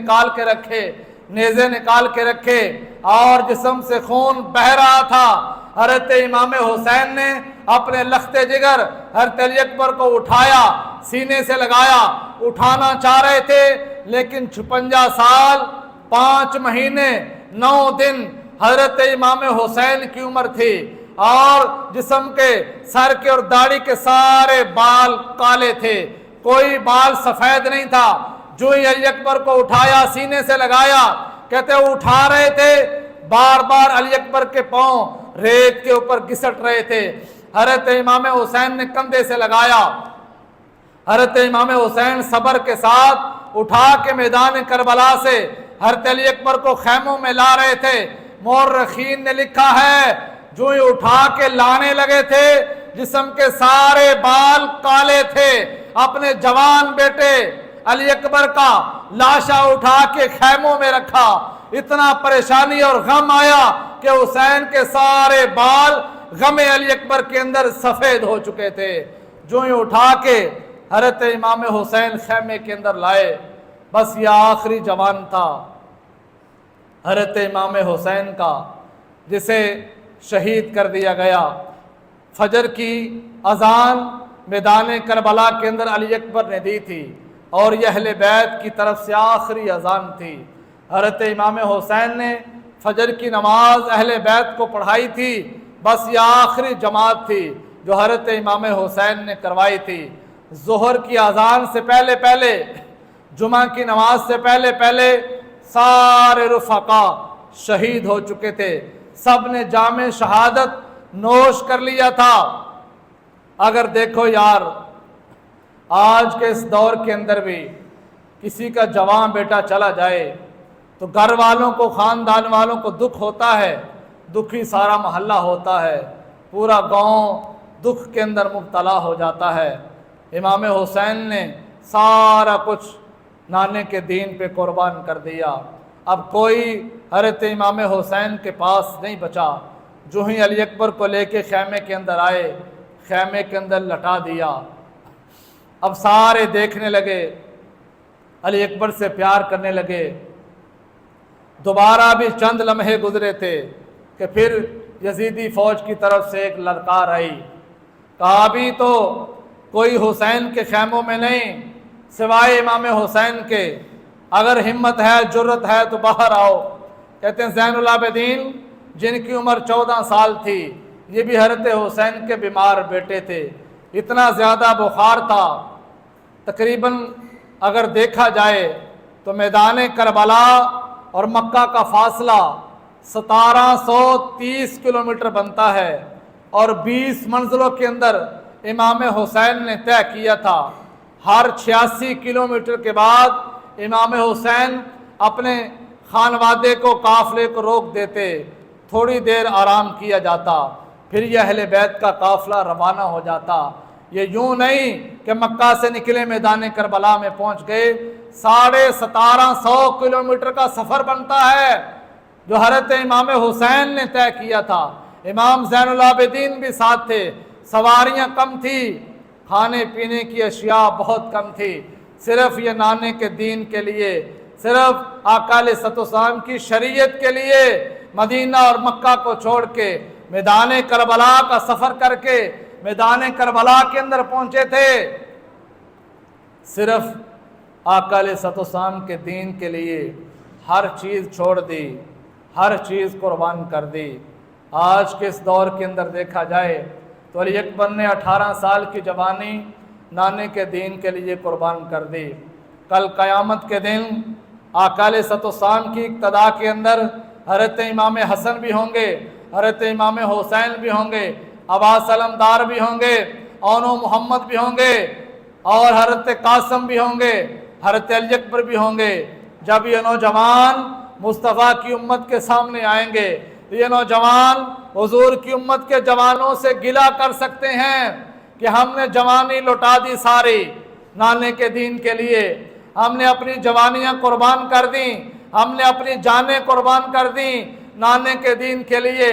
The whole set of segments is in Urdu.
نکال کے رکھے، نیزے نکال کے رکھے اور جسم سے خون بہہ رہا تھا۔ حضرت امام حسین نے اپنے لخت جگر حضرت علی اکبر کو اٹھایا، سینے سے لگایا، اٹھانا چاہ رہے تھے لیکن 56 سال 5 مہینے 9 دن حضرت امام حسین کی عمر تھی اور جسم کے سر کے اور داڑھی کے سارے بال کالے تھے، کوئی بال سفید نہیں تھا۔ جو ہی علی اکبر کو اٹھایا، سینے سے لگایا، کہتے اٹھا رہے تھے، بار بار علی اکبر کے پاؤں ریت کے اوپر گھسٹ رہے تھے۔ حضرت امام حسین نے کندھے سے لگایا، حضرت امام حسین صبر کے ساتھ اٹھا کے میدان کربلا سے حضرت علی اکبر کو خیموں میں لا رہے تھے۔ مورخین نے لکھا ہے جو ہی اٹھا کے لانے لگے تھے جسم کے سارے بال کالے تھے۔ اپنے جوان بیٹے علی اکبر کا لاشا اٹھا کے خیموں میں رکھا، اتنا پریشانی اور غم آیا کہ حسین کے سارے بال غم علی اکبر کے اندر سفید ہو چکے تھے۔ جو ہی اٹھا کے حضرت امام حسین خیمے کے اندر لائے، بس یہ آخری جوان تھا حضرت امام حسین کا جسے شہید کر دیا گیا۔ فجر کی اذان میدان کربلا کے اندر علی اکبر نے دی تھی اور یہ اہل بیت کی طرف سے آخری اذان تھی۔ حضرت امام حسین نے فجر کی نماز اہل بیت کو پڑھائی تھی، بس یہ آخری جماعت تھی جو حضرت امام حسین نے کروائی تھی۔ ظہر کی اذان سے پہلے پہلے، جمعہ کی نماز سے پہلے پہلے سارے رفقا شہید ہو چکے تھے، سب نے جام شہادت نوش کر لیا تھا۔ اگر دیکھو یار، آج کے اس دور کے اندر بھی کسی کا جوان بیٹا چلا جائے تو گھر والوں کو، خاندان والوں کو دکھ ہوتا ہے، دکھی سارا محلہ ہوتا ہے، پورا گاؤں دکھ کے اندر مبتلا ہو جاتا ہے۔ امام حسین نے سارا کچھ نانے کے دین پہ قربان کر دیا۔ اب کوئی حضرت امام حسین کے پاس نہیں بچا۔ جو ہی علی اکبر کو لے کے خیمے کے اندر آئے، خیمے کے اندر لٹا دیا۔ اب سارے دیکھنے لگے، علی اکبر سے پیار کرنے لگے۔ دوبارہ بھی چند لمحے گزرے تھے کہ پھر یزیدی فوج کی طرف سے ایک للکار آئی، کہا ابھی تو کوئی حسین کے خیموں میں نہیں سوائے امام حسین کے، اگر ہمت ہے، جرت ہے تو باہر آؤ۔ کہتے ہیں زین العابدین جن کی عمر 14 سال تھی، یہ بھی حضرت حسین کے بیمار بیٹے تھے، اتنا زیادہ بخار تھا، تقریباً اگر دیکھا جائے تو میدان کربلا اور مکہ کا فاصلہ 1730 کلومیٹر بنتا ہے اور 20 منزلوں کے اندر امام حسین نے طے کیا تھا۔ ہر 86 کلومیٹر کے بعد امام حسین اپنے خانوادے کو، قافلے کو روک دیتے، تھوڑی دیر آرام کیا جاتا، پھر یہ اہل بیت کا قافلہ روانہ ہو جاتا۔ یہ یوں نہیں کہ مکہ سے نکلے میدان کربلا میں پہنچ گئے، 1750 کلومیٹر کا سفر بنتا ہے جو حضرت امام حسین نے طے کیا تھا۔ امام زین العابدین بھی ساتھ تھے، سواریاں کم تھی، کھانے پینے کی اشیاء بہت کم تھی، صرف یہ نانے کے دین کے لیے، صرف آقا علیہ الصلوۃ والسلام کی شریعت کے لیے مدینہ اور مکہ کو چھوڑ کے میدان کربلا کا سفر کر کے میدان کربلا کے اندر پہنچے تھے، صرف آقا علیہ الصلوۃ والسلام کے دین کے لیے ہر چیز چھوڑ دی، ہر چیز قربان کر دی۔ آج کے اس دور کے اندر دیکھا جائے تو علی اکبر نے 18 سال کی جوانی نانے کے دین کے لیے قربان کر دی۔ کل قیامت کے دن آقا علیہ الصلوۃ والسلام کی اقتداء کے اندر حضرت امام حسن بھی ہوں گے، حضرت امام حسین بھی ہوں گے، عباس علمدار بھی ہوں گے، اونو محمد بھی ہوں گے اور حضرت قاسم بھی ہوں گے، حضرت علی اکبر بھی ہوں گے۔ جب یہ نوجوان مصطفیٰ کی امت کے سامنے آئیں گے، یہ نوجوان حضور کی امت کے جوانوں سے گلہ کر سکتے ہیں کہ ہم نے جوانی لٹا دی ساری نانے کے دین کے لیے، ہم نے اپنی جوانیاں قربان کر دیں، ہم نے اپنی جانیں قربان کر دیں نانے کے دین کے لیے۔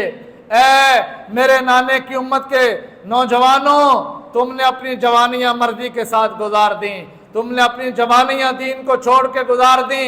اے میرے نانے کی امت کے نوجوانوں، تم نے اپنی جوانیاں مرضی کے ساتھ گزار دیں، تم نے اپنی جوانیاں دین کو چھوڑ کے گزار دیں،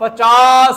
50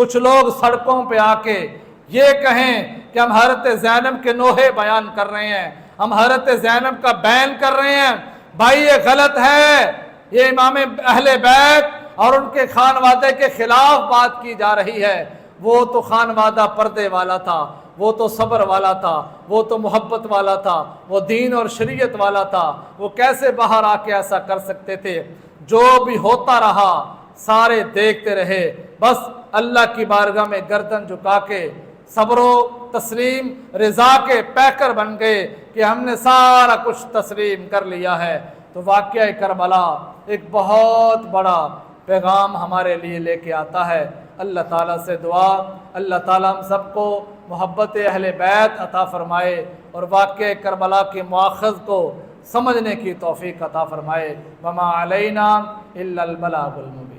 کچھ لوگ سڑکوں پہ آ کے یہ کہیں کہ ہم حضرت زینب کے نوحے بیان کر رہے ہیں، ہم حضرت زینب کا بیان کر رہے ہیں، بھائی یہ غلط ہے، یہ امام اہل بیت اور ان کے خانوادے کے خلاف بات کی جا رہی ہے۔ وہ تو خانوادہ پردے والا تھا، وہ تو صبر والا تھا، وہ تو محبت والا تھا، وہ دین اور شریعت والا تھا، وہ کیسے باہر آ کے ایسا کر سکتے تھے؟ جو بھی ہوتا رہا سارے دیکھتے رہے، بس اللہ کی بارگاہ میں گردن جھکا کے صبر و تسلیم رضا کے پیکر بن گئے کہ ہم نے سارا کچھ تسلیم کر لیا ہے۔ تو واقعہ کربلا ایک بہت بڑا پیغام ہمارے لیے لے کے آتا ہے۔ اللہ تعالیٰ سے دعا، اللہ تعالیٰ ہم سب کو محبت اہل بیت عطا فرمائے اور واقعہ کربلا کے مؤخذ کو سمجھنے کی توفیق عطا فرمائے۔ وما علینا الا البلاغ المبین۔